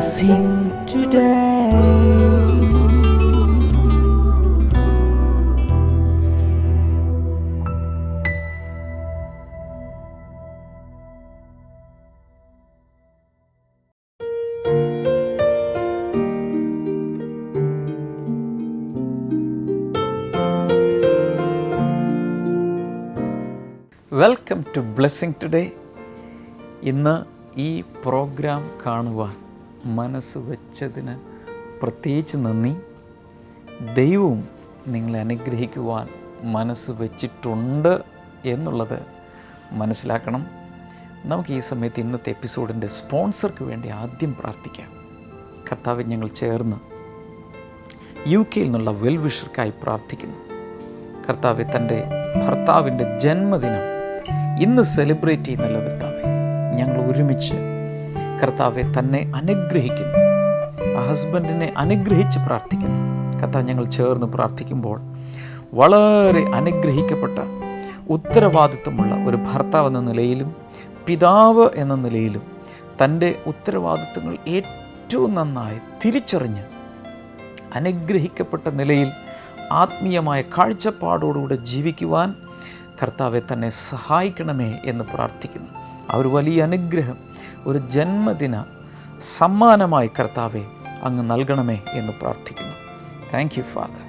blessing today. Welcome to blessing today. ഇന്ന് ഈ programme കാണുവാൻ മനസ്സ് വെച്ചതിന് പ്രത്യേകിച്ച് നന്ദി. ദൈവവും നിങ്ങളെ അനുഗ്രഹിക്കുവാൻ മനസ്സ് വെച്ചിട്ടുണ്ട് എന്നുള്ളത് മനസ്സിലാക്കണം. നമുക്ക് ഈ സമയത്ത് ഇന്നത്തെ എപ്പിസോഡിൻ്റെ സ്പോൺസർക്ക് വേണ്ടി ആദ്യം പ്രാർത്ഥിക്കാം. കർത്താവെ, ഞങ്ങൾ ചേർന്ന് UK നിന്നുള്ള വെൽവിഷർക്കായി പ്രാർത്ഥിക്കുന്നു. കർത്താവെ, തൻ്റെ ഭർത്താവിൻ്റെ ജന്മദിനം ഇന്ന് സെലിബ്രേറ്റ് ചെയ്യുന്നല്ലോ കർത്താവെ. ഞങ്ങൾ ഒരുമിച്ച് കർത്താവെ തന്നെ അനുഗ്രഹിക്കുന്നു, ആ ഹസ്ബൻഡിനെ അനുഗ്രഹിച്ച് പ്രാർത്ഥിക്കുന്നു. കർത്താവ്, ഞങ്ങൾ ചേർന്ന് പ്രാർത്ഥിക്കുമ്പോൾ വളരെ അനുഗ്രഹിക്കപ്പെട്ട ഉത്തരവാദിത്വമുള്ള ഒരു ഭർത്താവ് എന്ന നിലയിലും പിതാവ് എന്ന നിലയിലും തൻ്റെ ഉത്തരവാദിത്വങ്ങൾ ഏറ്റവും നന്നായി തിരിച്ചറിഞ്ഞ് അനുഗ്രഹിക്കപ്പെട്ട നിലയിൽ ആത്മീയമായ കാഴ്ചപ്പാടോടുകൂടെ ജീവിക്കുവാൻ കർത്താവെ തന്നെ സഹായിക്കണമേ എന്ന് പ്രാർത്ഥിക്കുന്നു. ആ ഒരു വലിയ അനുഗ്രഹം ഒരു ജന്മദിന സമ്മാനമായി കർത്താവെ അങ്ങ് നൽകണമേ എന്ന് പ്രാർത്ഥിക്കുന്നു. Thank you father.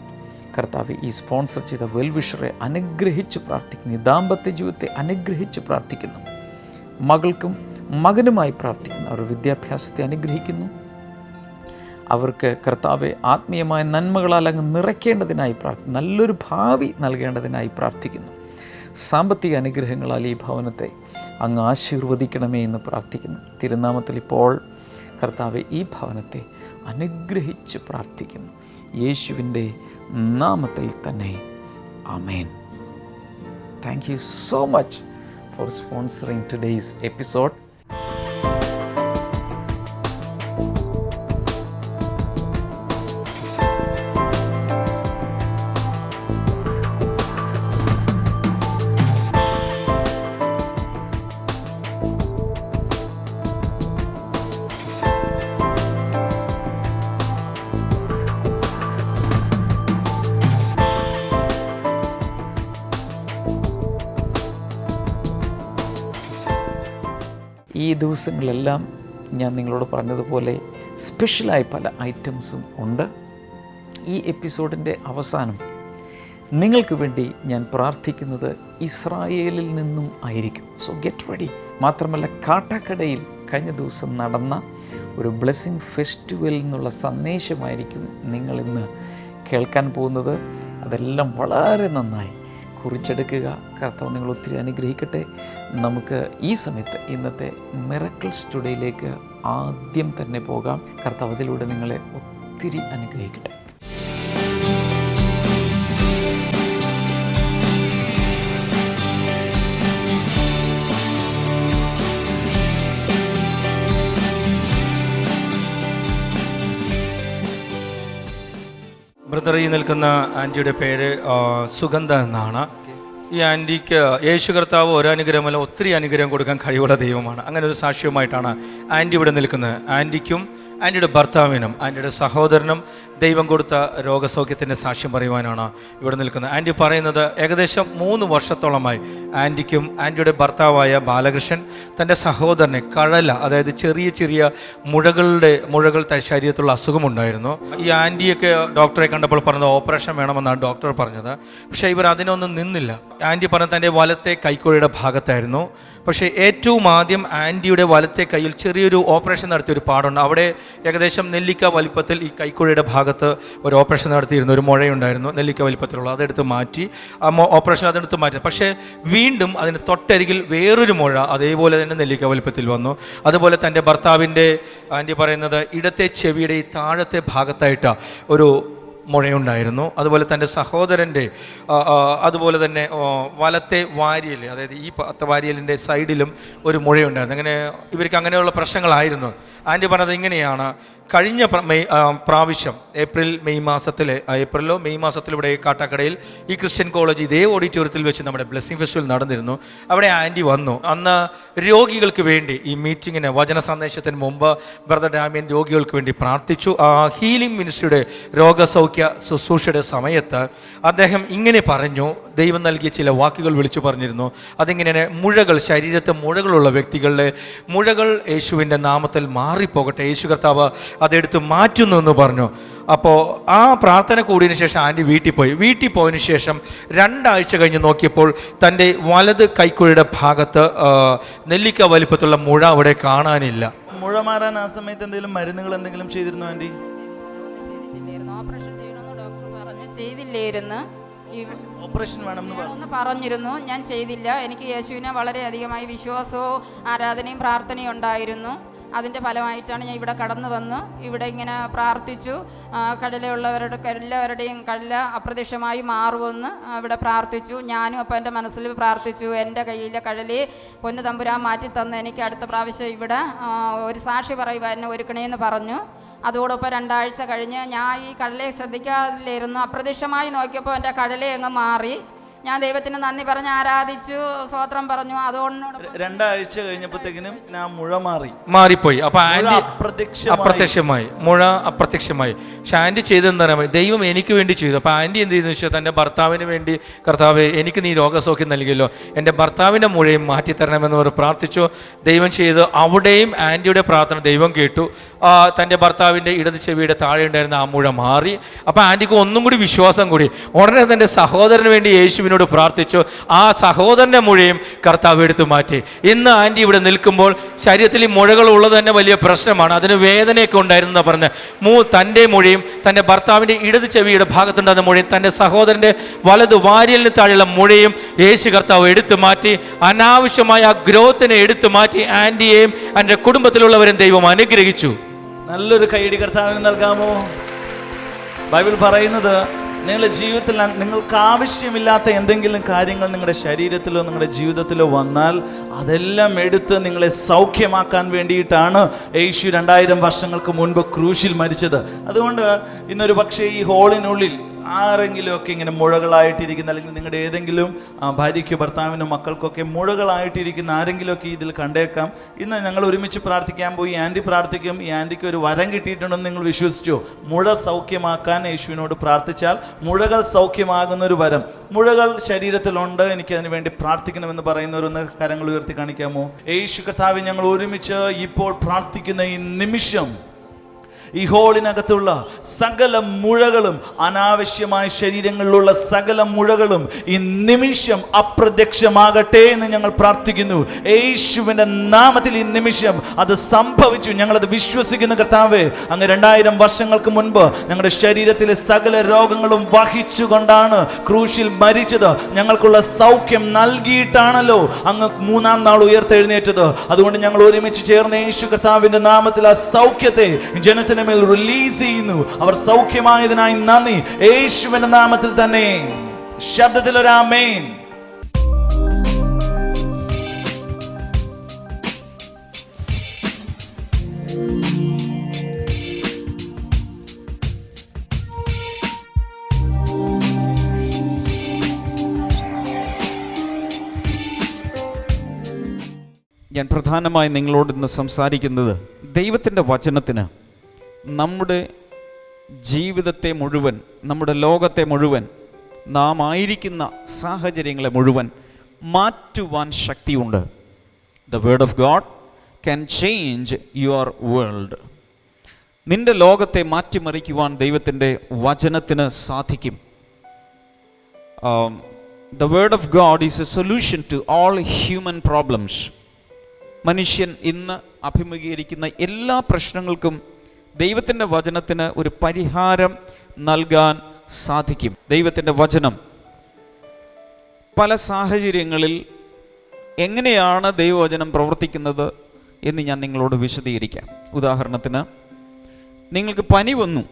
കർത്താവെ, ഈ സ്പോൺസർ ചെയ്ത വെൽവിഷറെ അനുഗ്രഹിച്ച് പ്രാർത്ഥിക്കുന്നു. ഈ ദാമ്പത്യ ജീവിതത്തെ അനുഗ്രഹിച്ച് പ്രാർത്ഥിക്കുന്നു. മകൾക്കും മകനുമായി പ്രാർത്ഥിക്കുന്നു. അവരുടെ വിദ്യാഭ്യാസത്തെ അനുഗ്രഹിക്കുന്നു. അവർക്ക് കർത്താവെ ആത്മീയമായ നന്മകളാൽ അങ്ങ് നിറയ്ക്കേണ്ടതിനായി പ്രാർത്ഥിക്കുന്നു. നല്ലൊരു ഭാവി നൽകേണ്ടതിനായി പ്രാർത്ഥിക്കുന്നു. സാമ്പത്തിക അനുഗ്രഹങ്ങളാൽ ഈ ഭവനത്തെ അങ്ങ് ആശീർവദിക്കണമേ എന്ന് പ്രാർത്ഥിക്കുന്നു. തിരുനാമത്തിൽ ഇപ്പോൾ കർത്താവെ ഈ ഭവനത്തെ അനുഗ്രഹിച്ച് പ്രാർത്ഥിക്കുന്നു. യേശുവിൻ്റെ നാമത്തിൽ തന്നെ ആമേൻ. Thank you so much for sponsoring today's episode. ഈ ദിവസങ്ങളെല്ലാം ഞാൻ നിങ്ങളോട് പറഞ്ഞതുപോലെ സ്പെഷ്യലായി പല ഐറ്റംസും ഉണ്ട്. ഈ എപ്പിസോഡിൻ്റെ അവസാനം നിങ്ങൾക്ക് വേണ്ടി ഞാൻ പ്രാർത്ഥിക്കുന്നത് ഇസ്രായേലിൽ നിന്നും ആയിരിക്കും. So get ready. മാത്രമല്ല, കാട്ടാക്കടയിൽ കഴിഞ്ഞ ദിവസം നടന്ന ഒരു ബ്ലെസ്സിങ് ഫെസ്റ്റിവലിൽ നിന്നുള്ള സന്ദേശമായിരിക്കും നിങ്ങളിന്ന് കേൾക്കാൻ പോകുന്നത്. അതെല്ലാം വളരെ നന്നായി കുറിച്ചെടുക്കുക. കർത്താവ് നിങ്ങൾ ഒത്തിരി അനുഗ്രഹിക്കട്ടെ. നമുക്ക് ഈ സമയത്ത് ഇന്നത്തെ മിറക്കിൾസ് ടുഡേയിലേക്ക് ആദ്യം തന്നെ പോകാം. കർത്താവ് അതിലൂടെ നിങ്ങളെ ഒത്തിരി അനുഗ്രഹിക്കട്ടെ. ബ്രദർ, ഈ നിൽക്കുന്ന ആൻറ്റിയുടെ പേര് സുഗന്ധ എന്നാണ്. ഈ ആൻറ്റിക്ക് യേശു കർത്താവ് ഒരു അനുഗ്രഹമല്ല, ഒത്തിരി അനുഗ്രഹം കൊടുക്കാൻ കഴിവുള്ള ദൈവമാണ്. അങ്ങനെ ഒരു സാക്ഷ്യവുമായിട്ടാണ് ആൻറ്റി ഇവിടെ നിൽക്കുന്നത്. ആൻറ്റിക്കും ആൻറ്റിയുടെ ഭർത്താവിനും ആൻറ്റിയുടെ സഹോദരനും ദൈവം കൊടുത്ത രോഗസൗഖ്യത്തിൻ്റെ സാക്ഷ്യം പറയുവാനാണ് ഇവിടെ നിൽക്കുന്നത്. ആൻറ്റി പറയുന്നത് ഏകദേശം 3 വർഷത്തോളമായി ആൻറ്റിക്കും ആൻറ്റിയുടെ ഭർത്താവായ ബാലകൃഷ്ണൻ തൻ്റെ സഹോദരനെ കഴല, അതായത് ചെറിയ ചെറിയ മുഴകൾ ശരീരത്തുള്ള അസുഖമുണ്ടായിരുന്നു. ഈ ആൻറ്റിയൊക്കെ ഡോക്ടറെ കണ്ടപ്പോൾ പറഞ്ഞത് ഓപ്പറേഷൻ വേണമെന്നാണ് ഡോക്ടർ പറഞ്ഞത്. പക്ഷേ ഇവർ അതിനൊന്നും നിന്നില്ല. ആൻറ്റി പറഞ്ഞത് തൻ്റെ വലത്തെ കൈക്കുഴയുടെ ഭാഗത്തായിരുന്നു. പക്ഷേ ഏറ്റവും ആദ്യം ആൻറ്റിയുടെ വലത്തെ കയ്യിൽ ചെറിയൊരു ഓപ്പറേഷൻ നടത്തിയൊരു പാടുണ്ട്. അവിടെ ഏകദേശം നെല്ലിക്ക വലിപ്പത്തിൽ ഈ കൈക്കുഴയുടെ ഭാഗത്ത് ഒരു ഓപ്പറേഷൻ നടത്തിയിരുന്നു. ഒരു മുഴയുണ്ടായിരുന്നു നെല്ലിക്ക വലിപ്പത്തിലുള്ള, അതെടുത്ത് മാറ്റി ആ ഓപ്പറേഷൻ അതെടുത്ത് മാറ്റി. പക്ഷേ വീണ്ടും അതിന് തൊട്ടരികിൽ വേറൊരു മുഴ അതേപോലെ തന്നെ നെല്ലിക്ക വലിപ്പത്തിൽ വന്നു. അതുപോലെ തൻ്റെ ഭർത്താവിൻ്റെ ആൻറ്റി പറയുന്നത് ഇടത്തെ ചെവിയുടെ ഈ താഴത്തെ ഭാഗത്തായിട്ട് ഒരു മുഴയുണ്ടായിരുന്നു. അതുപോലെ തൻ്റെ സഹോദരൻ്റെ അതുപോലെ തന്നെ വലത്തെ വാരിയൽ, അതായത് ഈ വാരിയലിൻ്റെ സൈഡിലും ഒരു മുഴയുണ്ടായിരുന്നു. അങ്ങനെ ഇവർക്ക് അങ്ങനെയുള്ള പ്രശ്നങ്ങളായിരുന്നു. ആൻറ്റി പറഞ്ഞത് ഇങ്ങനെയാണ്, കഴിഞ്ഞ പ്രാവശ്യം ഏപ്രിലോ മെയ് മാസത്തിൽ ഇവിടെ കാട്ടാക്കടയിൽ ഈ ക്രിസ്ത്യൻ കോളേജ് ഇതേ ഓഡിറ്റോറിയത്തിൽ വെച്ച് നമ്മുടെ ബ്ലെസ്സിംഗ് ഫെസ്റ്റിവൽ നടന്നിരുന്നു. അവിടെ ആൻറ്റി വന്നു. അന്ന് രോഗികൾക്ക് വേണ്ടി ഈ മീറ്റിങ്ങിന് വചന സന്ദേശത്തിന് മുമ്പ് ബ്രദർ ഡാമിയൻ രോഗികൾക്ക് വേണ്ടി പ്രാർത്ഥിച്ചു. ഹീലിംഗ് മിനിസ്ട്രിയുടെ രോഗസൗഖ്യ ശുശ്രൂഷയുടെ സമയത്ത് അദ്ദേഹം ഇങ്ങനെ പറഞ്ഞു, ദൈവം നൽകിയ ചില വാക്കുകൾ വിളിച്ചു പറഞ്ഞിരുന്നു. അതിങ്ങനെ മുഴകൾ, ശരീരത്തെ മുഴകളുള്ള വ്യക്തികളുടെ മുഴകൾ യേശുവിൻ്റെ നാമത്തിൽ മാറിപ്പോകട്ടെ, യേശു കർത്താവ് അതെടുത്ത് മാറ്റുന്നു എന്ന് പറഞ്ഞു. അപ്പോൾ ആ പ്രാർത്ഥന കൂടിയതിന് ശേഷം ആൻറ്റി വീട്ടിൽ പോയതിനു ശേഷം 2 ആഴ്ച കഴിഞ്ഞ് നോക്കിയപ്പോൾ തൻ്റെ വലത് കൈക്കുഴിയുടെ ഭാഗത്ത് നെല്ലിക്ക വലിപ്പത്തുള്ള മുഴ അവിടെ കാണാനില്ല. മുഴ മാറാൻ ആ സമയത്ത് എന്തെങ്കിലും മരുന്നുകൾ എന്തെങ്കിലും ചെയ്തിരുന്നു ആൻറ്റി? ഓപ്പറേഷൻ ചെയ്യണമെന്ന് ഡോക്ടർ പറഞ്ഞു, ചെയ്തില്ലായിരുന്നു. ഓപ്പറേഷൻ വേണമെന്ന് പറഞ്ഞിരുന്നു, ഞാൻ ചെയ്തില്ല. എനിക്ക് യേശുവിനെ വളരെയധികമായി വിശ്വാസവും ആരാധനയും പ്രാർത്ഥനയും ഉണ്ടായിരുന്നു. അതിൻ്റെ ഫലമായിട്ടാണ് ഞാൻ ഇവിടെ കടന്നു വന്ന് ഇവിടെ ഇങ്ങനെ പ്രാർത്ഥിച്ചു. കടലുള്ളവരുടെ എല്ലാവരുടെയും കടല അപ്രത്യക്ഷമായി മാറുമെന്ന് ഇവിടെ പ്രാർത്ഥിച്ചു. ഞാനും അപ്പം എൻ്റെ മനസ്സിൽ പ്രാർത്ഥിച്ചു, എൻ്റെ കയ്യിലെ കടല് പൊന്നു തമ്പുരാൻ മാറ്റി തന്ന് എനിക്ക് അടുത്ത പ്രാവശ്യം ഇവിടെ ഒരു സാക്ഷി പറയുവാൻ എന്നെ ഒരുക്കണേന്ന് പറഞ്ഞു. അതോടൊപ്പം 2 ആഴ്ച കഴിഞ്ഞ് ഞാൻ ഈ കടലയെ ശ്രദ്ധിക്കാതില്ലായിരുന്നു. അപ്രത്യക്ഷമായി നോക്കിയപ്പോൾ എൻ്റെ കടലേ അങ്ങ് മാറി. ഞാൻ ദൈവത്തിന് നന്ദി പറഞ്ഞ് ആരാധിച്ചു, സ്വോത്രം പറഞ്ഞു. അതുകൊണ്ട് 2 ആഴ്ച കഴിഞ്ഞപ്പോഴത്തേക്കിനും ഞാൻ മുഴ മാറിപ്പോയി. അപ്പൊ ആൻറ്റി അപ്രത്യക്ഷമായി, മുഴ അപ്രത്യക്ഷമായി. പക്ഷെ ആൻറ്റി ചെയ്തെന്ന് പറയാൻ ദൈവം എനിക്ക് വേണ്ടി ചെയ്തു. അപ്പൊ ആൻറ്റി എന്ത് ചെയ്തെന്ന് വെച്ചാൽ തൻ്റെ ഭർത്താവിന് വേണ്ടി, കർത്താവേ എനിക്ക് നീ രോഗസൗഖ്യം നൽകിയല്ലോ, എൻ്റെ ഭർത്താവിൻ്റെ മുഴയും മാറ്റിത്തരണമെന്ന് അവർ പ്രാർത്ഥിച്ചു. ദൈവം ചെയ്തു. അവിടെയും ആൻറ്റിയുടെ പ്രാർത്ഥന ദൈവം കേട്ടു. തൻ്റെ ഭർത്താവിൻ്റെ ഇടത് ചെവിയുടെ താഴെ ഉണ്ടായിരുന്ന ആ മുഴ മാറി. അപ്പോൾ ആൻറ്റിക്ക് ഒന്നും കൂടി വിശ്വാസം കൂടി. ഉടനെ തൻ്റെ സഹോദരന് വേണ്ടി യേശുവിനോട് പ്രാർത്ഥിച്ചു. ആ സഹോദരൻ്റെ മുഴയും കർത്താവ് എടുത്തു മാറ്റി. ഇന്ന് ആൻറ്റി ഇവിടെ നിൽക്കുമ്പോൾ ശരീരത്തിൽ ഈ മുഴകൾ ഉള്ളത് തന്നെ വലിയ പ്രശ്നമാണ്. അതിന് വേദനയൊക്കെ ഉണ്ടായിരുന്നെന്ന് പറഞ്ഞ് തൻ്റെ മുഴയും തൻ്റെ ഭർത്താവിൻ്റെ ഇടത് ചെവിയുടെ ഭാഗത്തുണ്ടാകുന്ന മുഴയും തൻ്റെ സഹോദരൻ്റെ വലത് വാരിയലിന് താഴെയുള്ള മുഴയും യേശു കർത്താവ് എടുത്തു മാറ്റി. അനാവശ്യമായ ആ ഗ്രോത്തിനെ എടുത്തു മാറ്റി ആൻറ്റിയെയും എൻ്റെ കുടുംബത്തിലുള്ളവരെയും ദൈവം അനുഗ്രഹിച്ചു. നല്ലൊരു കൈയടി കർത്താവിന് നൽകാമോ? ബൈബിൾ പറയുന്നത്, നിങ്ങളുടെ ജീവിതത്തിൽ നിങ്ങൾക്ക് ആവശ്യമില്ലാത്ത എന്തെങ്കിലും കാര്യങ്ങൾ നിങ്ങളുടെ ശരീരത്തിലോ നിങ്ങളുടെ ജീവിതത്തിലോ വന്നാൽ അതെല്ലാം എടുത്ത് നിങ്ങളെ സൗഖ്യമാക്കാൻ വേണ്ടിയിട്ടാണ് യേശു 2000 വർഷങ്ങൾക്ക് മുൻപ് ക്രൂശിൽ മരിച്ചത്. അതുകൊണ്ട് ഇന്നൊരു പക്ഷേ ഈ ഹോളിനുള്ളിൽ ആരെങ്കിലും ഒക്കെ ഇങ്ങനെ മുഴകളായിട്ടിരിക്കുന്ന, അല്ലെങ്കിൽ നിങ്ങളുടെ ഏതെങ്കിലും ഭാര്യയ്ക്കോ ഭർത്താവിനോ മക്കൾക്കൊക്കെ മുഴകളായിട്ടിരിക്കുന്ന ആരെങ്കിലുമൊക്കെ ഇതിൽ കണ്ടേക്കാം. ഇന്ന് ഞങ്ങൾ ഒരുമിച്ച് പ്രാർത്ഥിക്കാൻ പോയി. ആൻറ്റി പ്രാർത്ഥിക്കും. ഈ ആൻറ്റിക്ക് ഒരു വരം കിട്ടിയിട്ടുണ്ടെന്ന് നിങ്ങൾ വിശ്വസിച്ചോ? മുഴ സൗഖ്യമാക്കാൻ യേശുവിനോട് പ്രാർത്ഥിച്ചാൽ മുഴകൾ സൗഖ്യമാകുന്നൊരു വരം. മുഴകൾ ശരീരത്തിലുണ്ട്, എനിക്കതിന് വേണ്ടി പ്രാർത്ഥിക്കണമെന്ന് പറയുന്നവരൊന്ന് കരങ്ങൾ ഉയർത്തി കാണിക്കാമോ? യേശു കർത്താവേ, ഞങ്ങൾ ഒരുമിച്ച് ഇപ്പോൾ പ്രാർത്ഥിക്കുന്ന ഈ നിമിഷം ഈ ഹോളിനകത്തുള്ള സകല മുഴകളും, അനാവശ്യമായ ശരീരങ്ങളിലുള്ള സകല മുഴകളും ഈ നിമിഷം അപ്രത്യക്ഷമാകട്ടെ എന്ന് ഞങ്ങൾ പ്രാർത്ഥിക്കുന്നു. യേശുവിൻ്റെ നാമത്തിൽ ഈ നിമിഷം അത് സംഭവിച്ചു. ഞങ്ങളത് വിശ്വസിക്കുന്നു. കർത്താവേ, അങ്ങ് 2000 വർഷങ്ങൾക്ക് മുൻപ് ഞങ്ങളുടെ ശരീരത്തിലെ സകല രോഗങ്ങളും വഹിച്ചുകൊണ്ടാണ് ക്രൂശിൽ മരിച്ചത്. ഞങ്ങൾക്കുള്ള സൗഖ്യം നൽകിയിട്ടാണല്ലോ അങ്ങ് 3-ാം നാൾ ഉയർത്തെഴുന്നേറ്റത്. അതുകൊണ്ട് ഞങ്ങൾ ഒരുമിച്ച് ചേർന്ന് യേശു കർത്താവിൻ്റെ നാമത്തിൽ ആ സൗഖ്യത്തെ ജനത്തിന് മേൽ റിലീസ് ചെയ്യുന്നു. അവർ സൗഖ്യമായതിനായി നന്ദി. യേശുവിന്റെ നാമത്തിൽ തന്നെ ശബ്ദത്തിൽ ഒരു ആമേൻ. ഞാൻ പ്രധാനമായി നിങ്ങളോട് ഇന്ന് സംസാരിക്കുന്നത് ദൈവത്തിൻ്റെ വചനത്തിന് നമ്മുടെ ജീവിതത്തെ മുഴുവൻ, നമ്മുടെ ലോകത്തെ മുഴുവൻ, നാം ആയിരിക്കുന്ന സാഹചര്യങ്ങളെ മുഴുവൻ മാറ്റുവാൻ ശക്തിയുണ്ട്. The word of God can change your world. നിന്റെ ലോകത്തെ മാറ്റിമറിക്കുവാൻ ദൈവത്തിൻ്റെ വചനത്തിന് സാധിക്കും. The word of God is a solution to all human problems. മനുഷ്യൻ ഇന്ന് അഭിമുഖീകരിക്കുന്ന എല്ലാ പ്രശ്നങ്ങൾക്കും ദൈവത്തിൻ്റെ വചനത്തിന് ഒരു പരിഹാരം നൽകാൻ സാധിക്കും. ദൈവത്തിൻ്റെ വചനം പല സാഹചര്യങ്ങളിൽ എങ്ങനെയാണ് ദൈവവചനം പ്രവർത്തിക്കുന്നത് എന്ന് ഞാൻ നിങ്ങളോട് വിശദീകരിക്കാം. ഉദാഹരണത്തിന്, നിങ്ങൾക്ക് പനി വന്നു,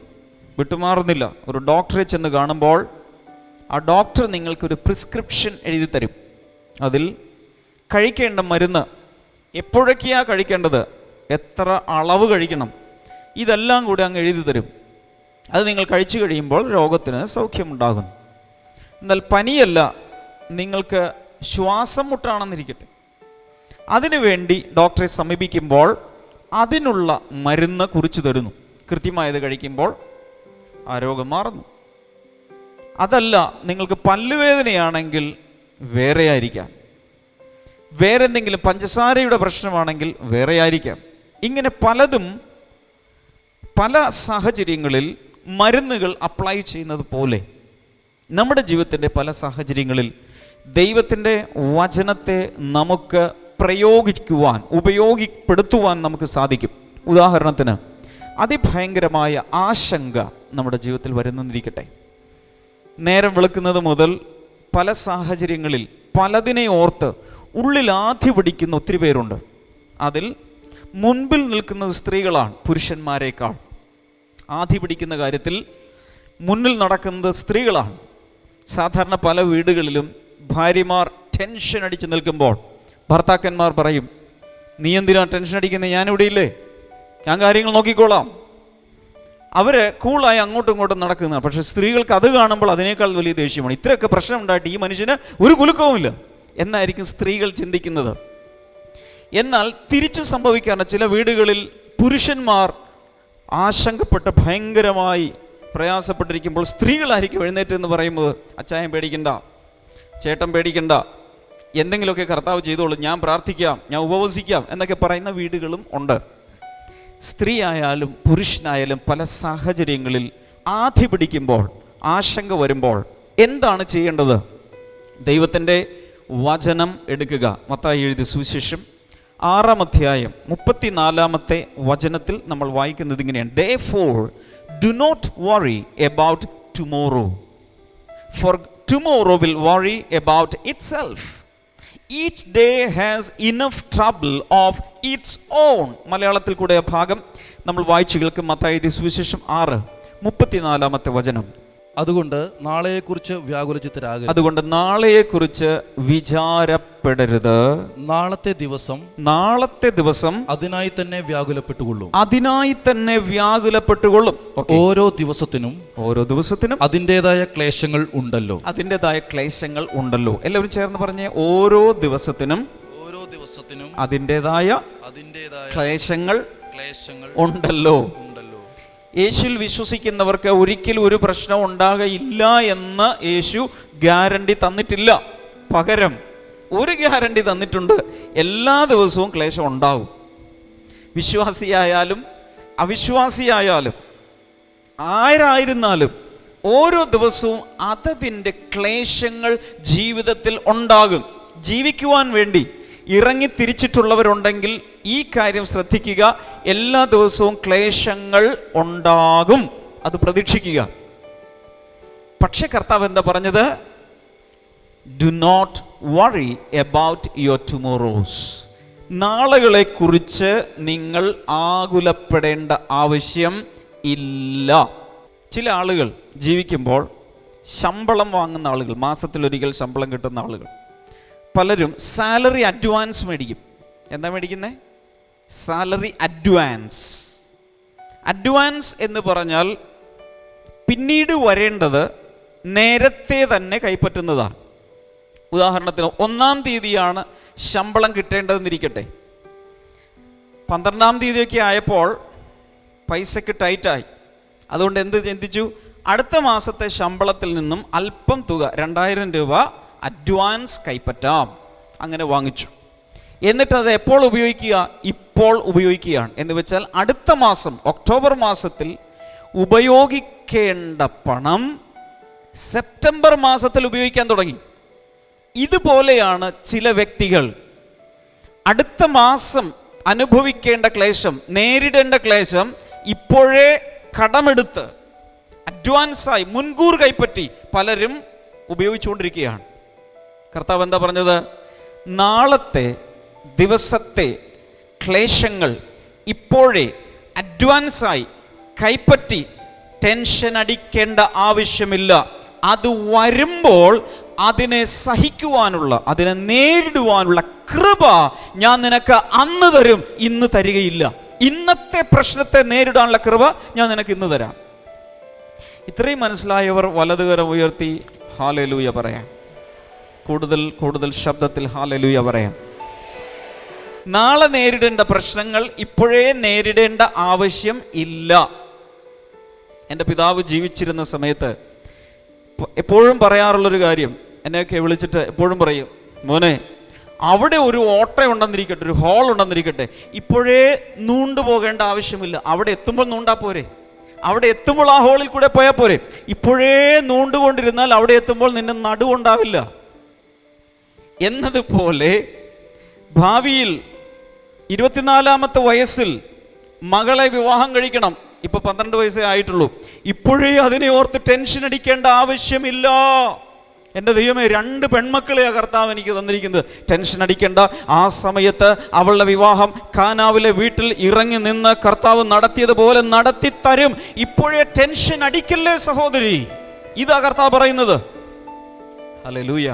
വിട്ടുമാറുന്നില്ല. ഒരു ഡോക്ടറെ ചെന്ന് കാണുമ്പോൾ ആ ഡോക്ടർ നിങ്ങൾക്കൊരു പ്രിസ്ക്രിപ്ഷൻ എഴുതി തരും. അതിൽ കഴിക്കേണ്ട മരുന്ന്, എപ്പോഴൊക്കെയാണ് കഴിക്കേണ്ടത്, എത്ര അളവ് കഴിക്കണം, ഇതെല്ലാം കൂടി അങ്ങ് എഴുതി തരും. അത് നിങ്ങൾ കഴിച്ചു കഴിയുമ്പോൾ രോഗത്തിന് സൗഖ്യമുണ്ടാകുന്നു. എന്നാൽ പനിയല്ല, നിങ്ങൾക്ക് ശ്വാസം മുട്ടാണെന്നിരിക്കട്ടെ, അതിനുവേണ്ടി ഡോക്ടറെ സമീപിക്കുമ്പോൾ അതിനുള്ള മരുന്ന് കുറിച്ചു തരുന്നു. കൃത്യമായത് കഴിക്കുമ്പോൾ ആ രോഗം മാറുന്നു. അതല്ല, നിങ്ങൾക്ക് പല്ലുവേദനയാണെങ്കിൽ വേറെ ആയിരിക്കാം, വേറെ എന്തെങ്കിലും പഞ്ചസാരയുടെ പ്രശ്നമാണെങ്കിൽ വേറെ ആയിരിക്കാം. ഇങ്ങനെ പലതും പല സാഹചര്യങ്ങളിൽ മരുന്നുകൾ അപ്ലൈ ചെയ്യുന്നത് പോലെ നമ്മുടെ ജീവിതത്തിൻ്റെ പല സാഹചര്യങ്ങളിൽ ദൈവത്തിൻ്റെ വചനത്തെ നമുക്ക് പ്രയോഗിക്കുവാൻ, ഉപയോഗപ്പെടുത്തുവാൻ നമുക്ക് സാധിക്കും. ഉദാഹരണത്തിന്, അതിഭയങ്കരമായ ആശങ്ക നമ്മുടെ ജീവിതത്തിൽ വരുന്നെന്നിരിക്കട്ടെ. നേരം വെളുക്കുന്നത് മുതൽ പല സാഹചര്യങ്ങളിൽ പലതിനെ ഓർത്ത് ഉള്ളിൽ ആധി പിടിക്കുന്ന ഒത്തിരി പേരുണ്ട്. അതിൽ മുൻപിൽ നിൽക്കുന്നത് സ്ത്രീകളാണ് പുരുഷന്മാരെക്കാൾ. ആധി പിടിക്കുന്ന കാര്യത്തിൽ മുന്നിൽ നടക്കുന്നത് സ്ത്രീകളാണ്. സാധാരണ പല വീടുകളിലും ഭാര്യമാർ ടെൻഷൻ അടിച്ച് നിൽക്കുമ്പോൾ ഭർത്താക്കന്മാർ പറയും, നീ എന്തിനാ ടെൻഷൻ അടിക്കുന്നത്, ഞാനിവിടെ ഇല്ലേ, ഞാൻ കാര്യങ്ങൾ നോക്കിക്കോളാം. അവർ കൂളായി അങ്ങോട്ടും ഇങ്ങോട്ടും നടക്കുന്നതാണ്. പക്ഷേ സ്ത്രീകൾക്ക് അത് കാണുമ്പോൾ അതിനേക്കാൾ വലിയ ദേഷ്യമാണ്. ഇത്രയൊക്കെ പ്രശ്നം ഉണ്ടായിട്ട് ഈ മനുഷ്യന് ഒരു കുലുക്കവുമില്ല എന്നായിരിക്കും സ്ത്രീകൾ ചിന്തിക്കുന്നത്. എന്നാൽ തിരിച്ചു സംഭവിക്കാറുണ്ട്. ചില വീടുകളിൽ പുരുഷന്മാർ ആശങ്കപ്പെട്ട് ഭയങ്കരമായി പ്രയാസപ്പെട്ടിരിക്കുമ്പോൾ സ്ത്രീകളായിരിക്കും എഴുന്നേറ്റ് എന്ന് പറയുമ്പോൾ, അച്ചായൻ പേടിക്കണ്ട, ചേട്ടൻ പേടിക്കണ്ട, എന്തെങ്കിലുമൊക്കെ കർത്താവ് ചെയ്തോളൂ, ഞാൻ പ്രാർത്ഥിക്കാം, ഞാൻ ഉപവസിക്കാം എന്നൊക്കെ പറയുന്ന വീടുകളും ഉണ്ട്. സ്ത്രീ ആയാലും പുരുഷനായാലും പല സാഹചര്യങ്ങളിൽ ആധി പിടിക്കുമ്പോൾ, ആശങ്ക വരുമ്പോൾ എന്താണ് ചെയ്യേണ്ടത്? ദൈവത്തിൻ്റെ വചനം എടുക്കുക. മത്തായി എഴുതിയ സുവിശേഷം 6-ാം അധ്യായം 34-ാമത്തെ വചനത്തിൽ നമ്മൾ വായിക്കുന്നത് ഇങ്ങനെയാണ്: Therefore do not worry about tomorrow, for tomorrow will worry about itself. Each day has enough trouble of its own. മലയാളത്തിൽ കൂടെ ആ ഭാഗം നമ്മൾ വായിച്ചു കേൾക്കും. മത്തായി എഴുതിയ സുവിശേഷം 6:34-ാമത്തെ വചനം. അതുകൊണ്ട് നാളെയെക്കുറിച്ച് വ്യാകുലചിത്തരാകരുത്. അതുകൊണ്ട് നാളെയെക്കുറിച്ച് വിചാരപ്പെടരുത്. നാളത്തെ ദിവസം അതിനായി തന്നെ വ്യാകുലപ്പെട്ടുകൊള്ളും. ഓരോ ദിവസത്തിനും അതിൻ്റെതായ ക്ലേശങ്ങൾ ഉണ്ടല്ലോ. എല്ലാവരും ചേർന്ന് പറഞ്ഞേ, ഓരോ ദിവസത്തിനും അതിൻ്റെതായ ക്ലേശങ്ങൾ ഉണ്ടല്ലോ. യേശുവിൽ വിശ്വസിക്കുന്നവർക്ക് ഒരിക്കലും ഒരു പ്രശ്നം ഉണ്ടാകയില്ല എന്ന് യേശു ഗ്യാരണ്ടി തന്നിട്ടില്ല. പകരം ഒരു ഗ്യാരണ്ടി തന്നിട്ടുണ്ട്: എല്ലാ ദിവസവും ക്ലേശം ഉണ്ടാവും. വിശ്വാസിയായാലും അവിശ്വാസിയായാലും ആരായിരുന്നാലും ഓരോ ദിവസവും അതതിൻ്റെ ക്ലേശങ്ങൾ ജീവിതത്തിൽ ഉണ്ടാകും. ജീവിക്കുവാൻ വേണ്ടി ഇറങ്ങി തിരിച്ചിട്ടുള്ളവരുണ്ടെങ്കിൽ ഈ കാര്യം ശ്രദ്ധിക്കുക: എല്ലാ ദിവസവും ക്ലേശങ്ങൾ ഉണ്ടാകും, അത് പ്രതീക്ഷിക്കുക. പക്ഷെ കർത്താവ് എന്താ പറഞ്ഞത്? Do not worry about your tomorrows. നാളുകളെ കുറിച്ച് നിങ്ങൾ ആകുലപ്പെടേണ്ട ആവശ്യം ഇല്ല. ചില ആളുകൾ ജീവിക്കുമ്പോൾ ശമ്പളം വാങ്ങുന്ന ആളുകൾ, മാസത്തിലൊരിക്കൽ ശമ്പളം കിട്ടുന്ന ആളുകൾ, പലരും സാലറി അഡ്വാൻസ് മേടിക്കും. എന്താ മേടിക്കുന്നത്? Salary advance. അഡ്വാൻസ് എന്ന് പറഞ്ഞാൽ പിന്നീട് വരേണ്ടത് നേരത്തെ തന്നെ കൈപ്പറ്റുന്നതാണ്. ഉദാഹരണത്തിന് 1-ാം തീയതിയാണ് ശമ്പളം കിട്ടേണ്ടതെന്നിരിക്കട്ടെ. 12-ാം തീയതിയൊക്കെ ആയപ്പോൾ പൈസക്ക് ടൈറ്റായി. അതുകൊണ്ട് എന്ത് ചിന്തിച്ചു? അടുത്ത മാസത്തെ ശമ്പളത്തിൽ നിന്നും അല്പം തുക 2000 രൂപ അഡ്വാൻസ് കൈപ്പറ്റാം. അങ്ങനെ വാങ്ങിച്ചു. എന്നിട്ട് അത് എപ്പോൾ ഉപയോഗിക്കുക? ഇപ്പോൾ ഉപയോഗിക്കുകയാണ്. എന്ന് വെച്ചാൽ അടുത്ത മാസം ഒക്ടോബർ മാസത്തിൽ ഉപയോഗിക്കേണ്ട പണം സെപ്റ്റംബർ മാസത്തിൽ ഉപയോഗിക്കാൻ തുടങ്ങി. ഇതുപോലെയാണ് ചില വ്യക്തികൾ അടുത്ത മാസം അനുഭവിക്കേണ്ട ക്ലേശം, നേരിടേണ്ട ക്ലേശം ഇപ്പോഴേ കടമെടുത്ത് അഡ്വാൻസായി മുൻകൂർ കൈപ്പറ്റി പലരും ഉപയോഗിച്ചുകൊണ്ടിരിക്കുകയാണ്. കർത്താവ് എന്താ പറഞ്ഞത്? നാളത്തെ ദിവസത്തെ ക്ലേശങ്ങൾ ഇപ്പോഴേ അഡ്വാൻസായി കൈപ്പറ്റി ടെൻഷൻ അടിക്കേണ്ട ആവശ്യമില്ല. അത് വരുമ്പോൾ അതിനെ സഹിക്കുവാനുള്ള, അതിനെ നേരിടുവാനുള്ള കൃപ ഞാൻ നിനക്ക് അന്ന് തരും, ഇന്ന് തരികയില്ല. ഇന്നത്തെ പ്രശ്നത്തെ നേരിടാനുള്ള കൃപ ഞാൻ നിനക്ക് ഇന്ന് തരാം. ഇത്രയും മനസ്സിലായവർ വലതുകരം ഉയർത്തി ഹല്ലേലൂയ പറയാം. കൂടുതൽ കൂടുതൽ ശബ്ദത്തിൽ ഹല്ലേലൂയ പറയാം. നാളെ നേരിടേണ്ട പ്രശ്നങ്ങൾ ഇപ്പോഴേ നേരിടേണ്ട ആവശ്യം ഇല്ല. എൻ്റെ പിതാവ് ജീവിച്ചിരുന്ന സമയത്ത് എപ്പോഴും പറയാറുള്ളൊരു കാര്യം, എന്നെയൊക്കെ വിളിച്ചിട്ട് എപ്പോഴും പറയും, മോനെ അവിടെ ഒരു ഓട്ട ഉണ്ടെന്നിരിക്കട്ടെ, ഒരു ഹോൾ ഉണ്ടെന്നിരിക്കട്ടെ, ഇപ്പോഴേ നൂണ്ടു പോകേണ്ട ആവശ്യമില്ല. അവിടെ എത്തുമ്പോൾ നൂണ്ടാ പോരെ, അവിടെ എത്തുമ്പോൾ ആ ഹോളിൽ കൂടെ പോയാൽ പോരെ. ഇപ്പോഴേ നൂണ്ടുകൊണ്ടിരുന്നാൽ അവിടെ എത്തുമ്പോൾ നിന്റെ നടുവുണ്ടാവില്ല എന്നതുപോലെ ഭാവിയിൽ 24-ാമത്തെ വയസ്സിൽ മകളെ വിവാഹം കഴിക്കണം. ഇപ്പൊ 12 വയസ്സേ ആയിട്ടുള്ളൂ. ഇപ്പോഴേ അതിനെ ഓർത്ത് ടെൻഷൻ അടിക്കേണ്ട ആവശ്യമില്ല. എൻ്റെ ദൈവമേ, 2 പെൺമക്കളെയാ കർത്താവ് എനിക്ക് തന്നിരിക്കുന്നത്. ടെൻഷൻ അടിക്കേണ്ട. ആ സമയത്ത് അവളുടെ വിവാഹം കാനാവിലെ വീട്ടിൽ ഇറങ്ങി നിന്ന് കർത്താവ് നടത്തിയതുപോലെ നടത്തി തരും. ഇപ്പോഴേ ടെൻഷൻ അടിക്കല്ലേ സഹോദരി, ഇതാ കർത്താവ് പറയുന്നത്. ഹല്ലേലൂയ.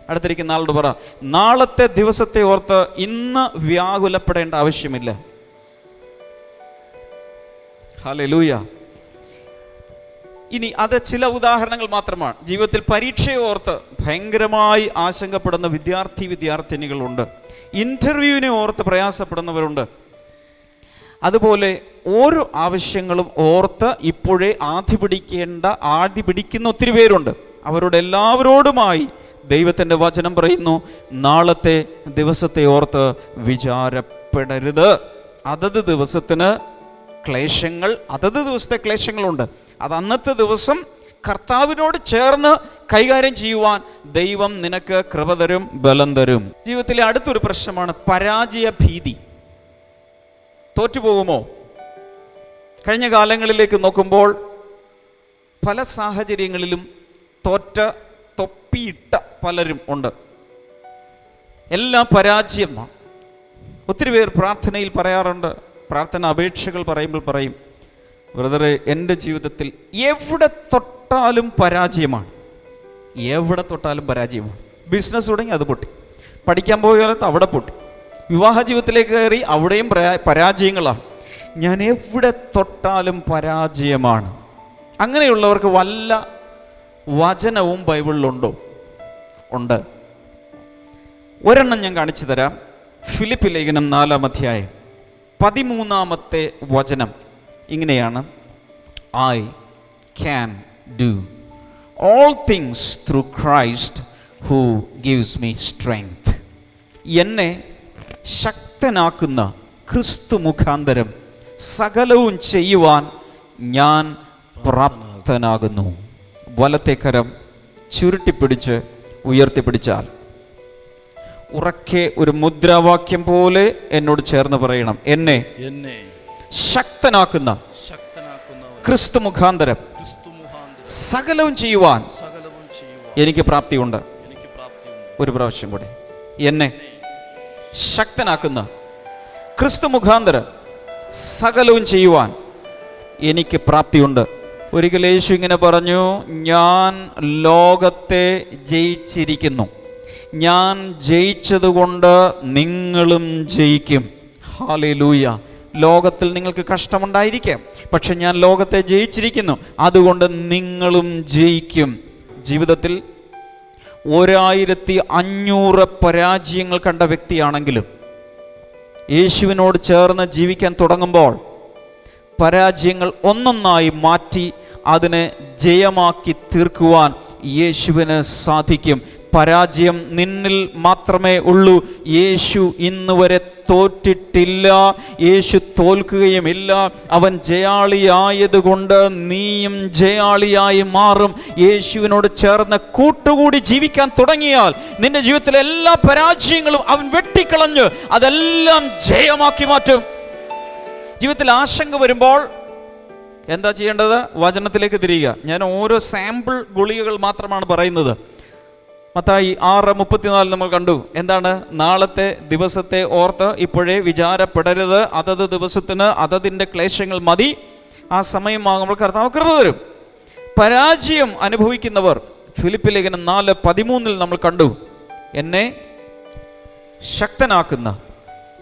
അടുത്തിരിക്കുന്ന ആളോട് പറ, നാളത്തെ ദിവസത്തെ ഓർത്ത് ഇന്ന് വ്യാകുലപ്പെടേണ്ട ആവശ്യമില്ല. ഹല്ലേലൂയ. ഇനി അത് ചില ഉദാഹരണങ്ങൾ മാത്രമാണ്. ജീവിതത്തിൽ പരീക്ഷയെ ഓർത്ത് ഭയങ്കരമായി ആശങ്കപ്പെടുന്ന വിദ്യാർത്ഥിനികളുണ്ട്. ഇന്റർവ്യൂവിനെ ഓർത്ത് പ്രയാസപ്പെടുന്നവരുണ്ട്. അതുപോലെ ഓരോ ആവശ്യങ്ങളും ഓർത്ത് ഇപ്പോഴേ ആധി പിടിക്കുന്ന ഒത്തിരി പേരുണ്ട്. അവരോട് എല്ലാവരോടുമായി ദൈവത്തിൻ്റെ വചനം പറയുന്നു, നാളത്തെ ദിവസത്തെ ഓർത്ത് വിചാരപ്പെടരുത്. അതത് ദിവസത്തിന് ക്ലേശങ്ങൾ, അതത് ദിവസത്തെ ക്ലേശങ്ങളുണ്ട്. അത് അന്നത്തെ ദിവസം കർത്താവിനോട് ചേർന്ന് കൈകാര്യം ചെയ്യുവാൻ ദൈവം നിനക്ക് കൃപ തരും, ബലം തരും. ജീവിതത്തിലെ അടുത്തൊരു പ്രശ്നമാണ് പരാജയ ഭീതി. തോറ്റുപോകുമോ? കഴിഞ്ഞ കാലങ്ങളിലേക്ക് നോക്കുമ്പോൾ പല സാഹചര്യങ്ങളിലും തൊപ്പിയിട്ട പലരും ഉണ്ട്. എല്ലാം പരാജയമാണ്. ഒത്തിരി പേർ പ്രാർത്ഥനയിൽ പറയാറുണ്ട്, പ്രാർത്ഥന അപേക്ഷകൾ പറയുമ്പോൾ പറയും, ബ്രദറെ, എൻ്റെ ജീവിതത്തിൽ എവിടെ തൊട്ടാലും പരാജയമാണ്, എവിടെ തൊട്ടാലും പരാജയമാണ്. ബിസിനസ് തുടങ്ങി അത് പൊട്ടി, പഠിക്കാൻ പോയ കാലത്ത് അവിടെ പൊട്ടി, വിവാഹ ജീവിതത്തിലേക്ക് കയറി അവിടെയും പരാജയങ്ങളാണ്. ഞാൻ എവിടെ തൊട്ടാലും പരാജയമാണ്. അങ്ങനെയുള്ളവർക്ക് വല്ല വചനവും ബൈബിളിലുണ്ടോ? ഉണ്ട്. ഒരെണ്ണം ഞാൻ കാണിച്ചു തരാം. ഫിലിപ്പി ലേഖനം 4-ാം അധ്യായം 13-ാമത്തെ വചനം ഇങ്ങനെയാണ്, I can do all things through Christ who gives me strength. എന്നെ ശക്തനാക്കുന്ന ക്രിസ്തു മുഖാന്തരം സകലവും ചെയ്യുവാൻ ഞാൻ പ്രാപ്തനാകുന്നു. വലത്തെ കരം ചുരുട്ടിപ്പിടിച്ച് ഉയർത്തിപ്പിടിച്ചാൽ ഉറക്കെ ഒരു മുദ്രാവാക്യം പോലെ എന്നോട് ചേർന്ന് പറയണം, എന്നെ ശക്തനാക്കുന്ന ക്രിസ്തു മുഖാന്തരം സകലവും ചെയ്യുവാൻ എനിക്ക് പ്രാപ്തിയുണ്ട്. ഒരു പ്രാവശ്യം കൂടെ, എന്നെ ശക്തനാക്കുന്ന ക്രിസ്തു മുഖാന്തരം സകലവും ചെയ്യുവാൻ എനിക്ക് പ്രാപ്തിയുണ്ട്. ഒരിക്കൽ യേശു ഇങ്ങനെ പറഞ്ഞു, ഞാൻ ലോകത്തെ ജയിച്ചിരിക്കുന്നു, ഞാൻ ജയിച്ചതുകൊണ്ട് നിങ്ങളും ജയിക്കും. ഹല്ലേലൂയ. ലോകത്തിൽ നിങ്ങൾക്ക് കഷ്ടമുണ്ടായിരിക്കാം, പക്ഷെ ഞാൻ ലോകത്തെ ജയിച്ചിരിക്കുന്നു, അതുകൊണ്ട് നിങ്ങളും ജയിക്കും. ജീവിതത്തിൽ 1500 പരാജയങ്ങൾ കണ്ട വ്യക്തിയാണെങ്കിലും യേശുവിനോട് ചേർന്ന് ജീവിക്കാൻ തുടങ്ങുമ്പോൾ പരാജയങ്ങൾ ഒന്നൊന്നായി മാറ്റി അതിനെ ജയമാക്കി തീർക്കുവാൻ യേശുവിന് സാധിക്കും. പരാജയം നിന്നിൽ മാത്രമേ ഉള്ളൂ. യേശു ഇന്ന് വരെ തോറ്റിട്ടില്ല, യേശു തോൽക്കുകയുമില്ല. അവൻ ജയാളിയായതുകൊണ്ട് നീയും ജയാളിയായി മാറും. യേശുവിനോട് ചേർന്ന് കൂട്ടുകൂടി ജീവിക്കാൻ തുടങ്ങിയാൽ നിന്റെ ജീവിതത്തിലെ എല്ലാ പരാജയങ്ങളും അവൻ വെട്ടിക്കളഞ്ഞ് അതെല്ലാം ജയമാക്കി മാറ്റും. ജീവിതത്തിൽ ആശങ്ക വരുമ്പോൾ എന്താ ചെയ്യേണ്ടത്? വചനത്തിലേക്ക് തിരിയുക. ഞാൻ ഓരോ സാമ്പിൾ ഗുളികകൾ മാത്രമാണ് പറയുന്നത്. മത്തായി 6:34 നമ്മൾ കണ്ടു. എന്താണ്? നാളത്തെ ദിവസത്തെ ഓർത്ത് ഇപ്പോഴേ വിചാരപ്പെടരുത്, അതത് ദിവസത്തിന് അതതിൻ്റെ ക്ലേശങ്ങൾ മതി. ആ സമയമാകുമ്പോൾ കർത്താവ് കൃപ തരും. പരാജയം അനുഭവിക്കുന്നവർ ഫിലിപ്പി ലേഖനം 4:13 നമ്മൾ കണ്ടു, എന്നെ ശക്തനാക്കുന്ന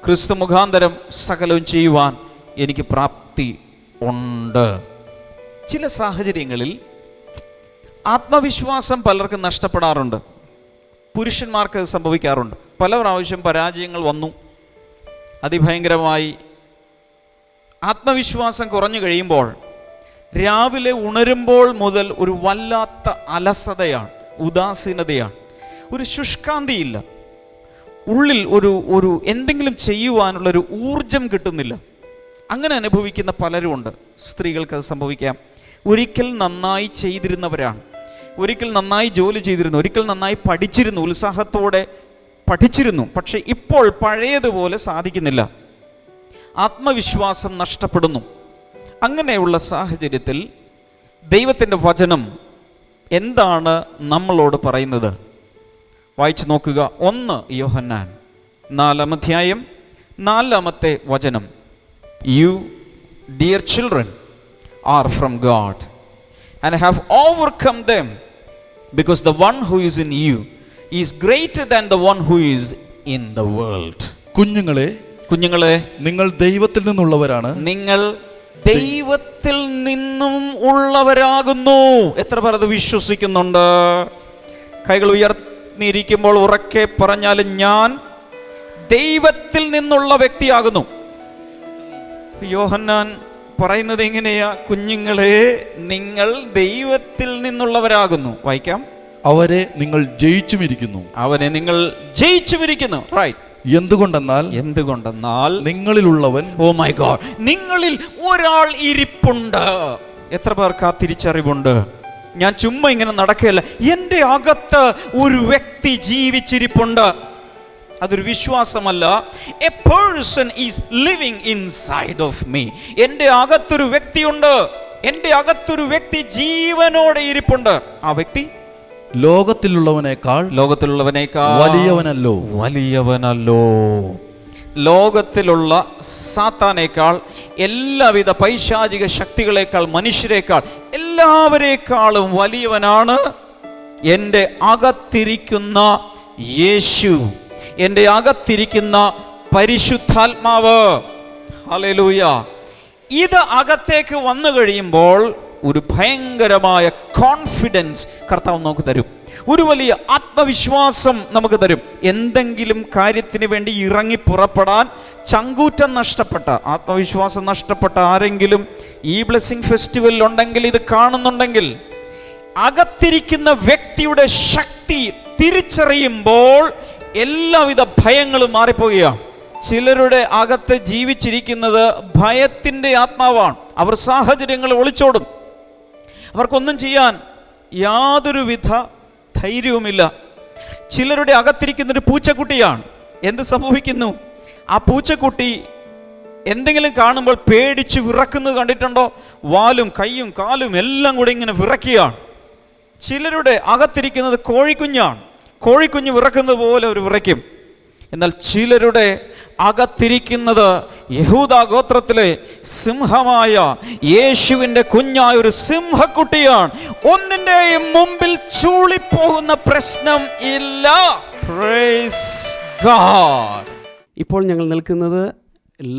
ക്രിസ്തു മുഖാന്തരം സകലവും ചെയ്യുവാൻ എനിക്ക് പ്രാപ്തി ഉണ്ട്. ചില സാഹചര്യങ്ങളിൽ ആത്മവിശ്വാസം പലർക്കും നഷ്ടപ്പെടാറുണ്ട്. പുരുഷന്മാർക്ക് സംഭവിക്കാറുണ്ട്. പല പ്രാവശ്യം പരാജയങ്ങൾ വന്നു, അതിഭയങ്കരമായി ആത്മവിശ്വാസം കുറഞ്ഞു കഴിയുമ്പോൾ രാവിലെ ഉണരുമ്പോൾ മുതൽ ഒരു വല്ലാത്ത അലസതയാണ്, ഉദാസീനതയാണ്, ഒരു ശുഷ്കാന്തിയില്ല, ഉള്ളിൽ ഒരു എന്തെങ്കിലും ചെയ്യുവാനുള്ളൊരു ഊർജം കിട്ടുന്നില്ല. അങ്ങനെ അനുഭവിക്കുന്ന പലരുമുണ്ട്. സ്ത്രീകൾക്ക് അത് സംഭവിക്കാം. ഒരിക്കൽ നന്നായി ചെയ്തിരുന്നവരാണ്, ഒരിക്കൽ നന്നായി ജോലി ചെയ്തിരുന്നു, ഒരിക്കൽ നന്നായി പഠിച്ചിരുന്നു, ഉത്സാഹത്തോടെ പഠിച്ചിരുന്നു, പക്ഷെ ഇപ്പോൾ പഴയതുപോലെ സാധിക്കുന്നില്ല. ആത്മവിശ്വാസം നഷ്ടപ്പെടുന്നു. അങ്ങനെയുള്ള സാഹചര്യത്തിൽ ദൈവത്തിൻ്റെ വചനം എന്താണ് നമ്മളോട് പറയുന്നത്? വായിച്ചു നോക്കുക. 1 യോഹന്നാൻ 4:4 You, dear children, are from God and have overcome them, because the one who is in you is greater than the one who is in the world. കുഞ്ഞുങ്ങളെ, നിങ്ങൾ ദൈവത്തിൽ നിന്നുള്ളവരാണ്, നിങ്ങൾ ദൈവത്തിൽ നിന്നും ഉള്ളവരാകുന്നു. എത്ര പേർ അത് വിശ്വസിക്കുന്നുണ്ട്? കൈകൾ ഉയർന്നിരിക്കുമ്പോൾ ഉറക്കെ പറഞ്ഞാലും, ഞാൻ ദൈവത്തിൽ നിന്നുള്ള വ്യക്തിയാകുന്നു. യോഹന്നാൻ പറയുന്നത് എങ്ങനെയാ? കുഞ്ഞുങ്ങളെ, നിങ്ങൾ ദൈവത്തിൽ നിന്നുള്ളവരാകുന്നു. വായിക്കാം. അവനെ നിങ്ങൾ ജയിച്ചുമിരിക്കുന്നു. റൈറ്റ്. എന്തുകൊണ്ടെന്നാൽ നിങ്ങളിലുള്ളവൻ, ഓ മൈ ഗോഡ്, നിങ്ങളിൽ ഒരാൾ ഇരിപ്പുണ്ട്. എത്ര പേർക്ക് ആ തിരിച്ചറിവുണ്ട്? ഞാൻ ചുമ്മാ ഇങ്ങനെ നടക്കുകയല്ല, എൻ്റെ അകത്ത് ഒരു വ്യക്തി ജീവിച്ചിരിപ്പുണ്ട്. അതൊരു വിശ്വാസമല്ല. A person is living inside of me. എൻ്റെ അകത്തൊരു വ്യക്തിയുണ്ട്, എൻ്റെ അകത്തൊരു വ്യക്തി ജീവനോടെ ഇരിപ്പുണ്ട്. ആ വ്യക്തി ലോകത്തിലുള്ളവനേക്കാൾ വലിയവനല്ലോ. ലോകത്തിലുള്ള സാത്താനേക്കാൾ, എല്ലാവിധ പൈശാചിക ശക്തികളെക്കാൾ, മനുഷ്യരെക്കാൾ, എല്ലാവരെക്കാളും വലിയവനാണ് എൻ്റെ അകത്തിരിക്കുന്ന യേശു, എൻ്റെ അകത്തിരിക്കുന്ന പരിശുദ്ധാത്മാവ്. ഹല്ലേലൂയ. ഇത് അകത്തേക്ക് വന്നു കഴിയുമ്പോൾ ഒരു ഭയങ്കരമായ കോൺഫിഡൻസ് കർത്താവ് നമുക്ക് തരും, ഒരു വലിയ ആത്മവിശ്വാസം നമുക്ക് തരും. എന്തെങ്കിലും കാര്യത്തിന് വേണ്ടി ഇറങ്ങി പുറപ്പെടാൻ ചങ്കൂറ്റം നഷ്ടപ്പെട്ട, ആത്മവിശ്വാസം നഷ്ടപ്പെട്ട ആരെങ്കിലും ഈ ബ്ലെസ്സിംഗ് ഫെസ്റ്റിവലിൽ ഉണ്ടെങ്കിൽ, ഇത് കാണുന്നുണ്ടെങ്കിൽ, അകത്തിരിക്കുന്ന വ്യക്തിയുടെ ശക്തി തിരിച്ചറിയുമ്പോൾ എല്ലാവിധ ഭയങ്ങളും മാറിപ്പോവുകയാണ്. ചിലരുടെ അകത്ത് ജീവിച്ചിരിക്കുന്നത് ഭയത്തിൻ്റെ ആത്മാവാണ്. അവർ സാഹചര്യങ്ങൾ ഒളിച്ചോടും, അവർക്കൊന്നും ചെയ്യാൻ യാതൊരുവിധ ധൈര്യവുമില്ല. ചിലരുടെ അകത്തിരിക്കുന്നൊരു പൂച്ചക്കുട്ടിയാണ്. എന്ത് സംഭവിക്കുന്നു? ആ പൂച്ചക്കുട്ടി എന്തെങ്കിലും കാണുമ്പോൾ പേടിച്ച് വിറക്കുന്നത് കണ്ടിട്ടുണ്ടോ? വാലും കൈയും കാലും എല്ലാം കൂടി ഇങ്ങനെ വിറയ്ക്കുകയാണ്. ചിലരുടെ അകത്തിരിക്കുന്നത് കോഴിക്കുഞ്ഞാണ്. കോഴിക്കുഞ്ഞ് വിറക്കുന്നത് പോലെ അവർ വിറയ്ക്കും. എന്നാൽ ചിലരുടെ അകത്തിരിക്കുന്നത് യഹൂദാ ഗോത്രത്തിലെ സിംഹമായ യേശുവിൻ്റെ കുഞ്ഞായ ഒരു സിംഹക്കുട്ടിയാണ്. ഒന്നിൻ്റെയും മുമ്പിൽ ചൂളിപ്പോകുന്ന പ്രശ്നം ഇല്ല. Praise God. ഇപ്പോൾ ഞങ്ങൾ നിൽക്കുന്നത്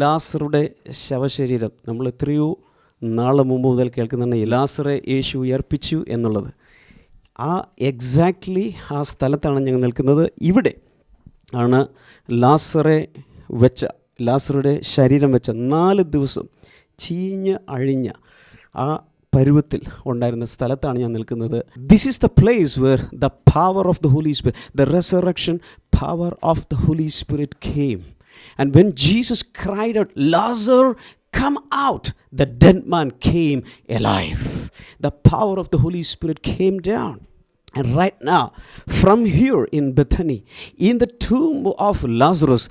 ലാസറുടെ ശവശരീരം, നമ്മൾ എത്രയോ നാൾ മുമ്പ് മുതൽ കേൾക്കുന്നുണ്ട് ലാസറെ യേശു ഉയർപ്പിച്ചു എന്നുള്ളത്. ആ എക്സാക്ട്ലി ആ സ്ഥലത്താണ് ഞങ്ങൾ നിൽക്കുന്നത്. ഇവിടെ ആണ് ലാസറുടെ ശരീരം വെച്ച 4 ദിവസം ചീഞ്ഞ് അഴിഞ്ഞ ആ പരുവത്തിൽ ഉണ്ടായിരുന്ന സ്ഥലത്താണ് ഞാൻ നിൽക്കുന്നത്. This is the place where the power of the Holy Spirit, the resurrection power of the Holy Spirit came. And when Jesus cried out, Lazarus, come out, the dead man came alive. The power of the Holy Spirit came down. And right now, from here in Bethany, in the tomb of Lazarus,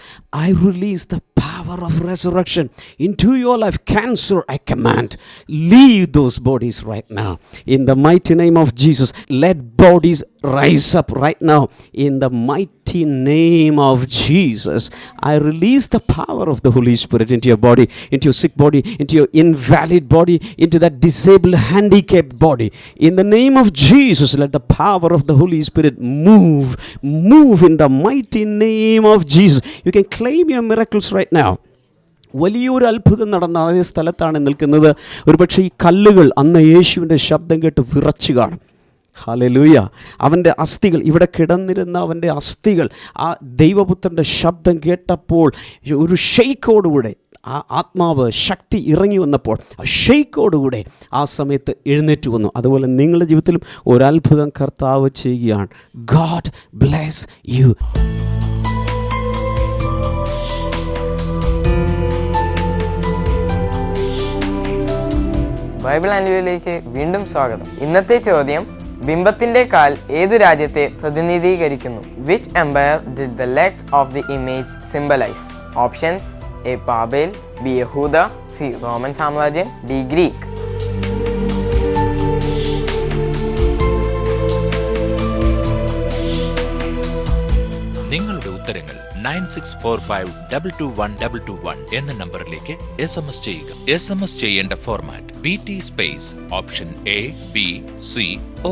I release the power of resurrection into your life. Cancer, I command, leave those bodies right now. In the mighty name of Jesus, let bodies rise up right now. In the mighty mighty name of Jesus, I release the power of the Holy Spirit into your body, into your sick body, into your invalid body, into that disabled, handicapped body. In the name of Jesus, let the power of the Holy Spirit move in the mighty name of Jesus. You can claim your miracles right now. വലിയൊരു അത്ഭുതം നടന്ന അതേ സ്ഥലത്താണ് നിൽക്കുന്നത്. ഒരുപക്ഷെ ഈ കല്ലുകൾ അന്ന് യേശുവിൻ്റെ ശബ്ദം കേട്ട് വിറച്ചു കാണും. ഹല്ലേലൂയ. അവൻ്റെ അസ്ഥികൾ, ഇവിടെ കിടന്നിരുന്ന അവൻ്റെ അസ്ഥികൾ ആ ദൈവപുത്രൻ്റെ ശബ്ദം കേട്ടപ്പോൾ ഒരു ഷെയ്ക്കോടുകൂടെ ആ ആത്മാവ് ശക്തി ഇറങ്ങി വന്നപ്പോൾ ആ ഷെയ്ക്കോടുകൂടെ ആ സമയത്ത് എഴുന്നേറ്റ് വന്നു. അതുപോലെ നിങ്ങളുടെ ജീവിതത്തിലും ഒരത്ഭുതം കർത്താവ് ചെയ്യുകയാണ്. God bless you. ബൈബിൾ ആൻഡ്യുവിലേക്ക് വീണ്ടും സ്വാഗതം. ഇന്നത്തെ ചോദ്യം, ബിംബത്തിന്റെ കാൽ ഏതു രാജ്യത്തെ പ്രതിനിധീകരിക്കുന്നു? Which empire did the legs of the image symbolise? Options: A ബാബേൽ, ബി യഹൂദ, സി റോമൻ സാമ്രാജ്യം, ഡി ഗ്രീക്ക്. നിങ്ങളുടെ ഉത്തരങ്ങൾ 9645221221 എന്ന നമ്പറിലേക്ക് SMS ചെയ്യുക. SMS ചെയ്യേണ്ട format BT space option A, B, C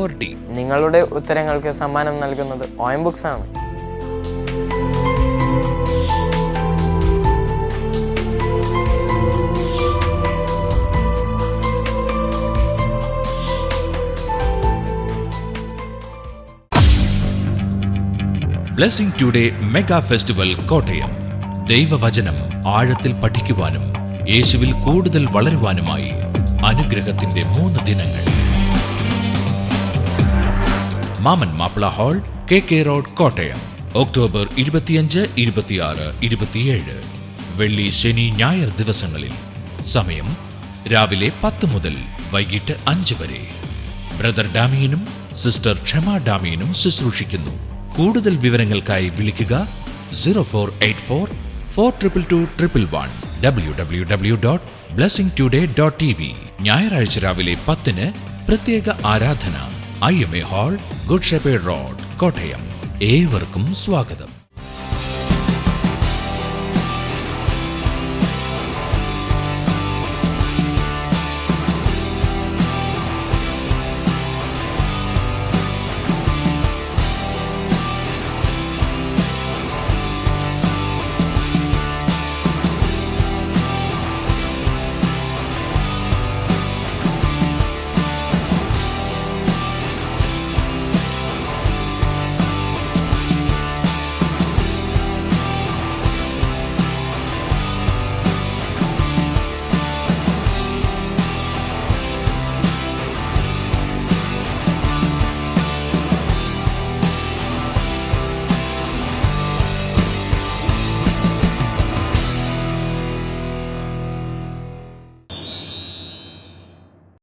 or D. നിങ്ങളുടെ ഉത്തരങ്ങൾക്ക് സമ്മാനം നൽകുന്നത് OM ബുക്സ് ആണ്. Blessing today mega festival Kottayam. ദൈവവചനം ആഴത്തിൽ പഠിക്കുവാനും യേശുവിൽ കൂടുതൽ വളരുവാനുമായി അനുഗ്രഹത്തിന്റെ 3 ദിനങ്ങൾ. മാമൻ Mappila hall, KK road, Kottayam. October 25, 26, 27. വെള്ളി, ശനി, ഞായർ ദിവസങ്ങളിൽ. സമയം രാവിലെ 10 മുതൽ വൈകിട്ട് 5 വരെ. ബ്രദർ ഡാമിയനും സിസ്റ്റർ ക്ഷമ ഡാമിയനും ശുശ്രൂഷിക്കുന്നു. കൂടുതൽ വിവരങ്ങൾക്കായി വിളിക്കുക 0484 422 www.blessingtoday.tv. ഞായറാഴ്ച രാവിലെ 10-ന് പ്രത്യേക ആരാധന. IMA hall, good shepherd road, Kottayam. ഏവർക്കും സ്വാഗതം.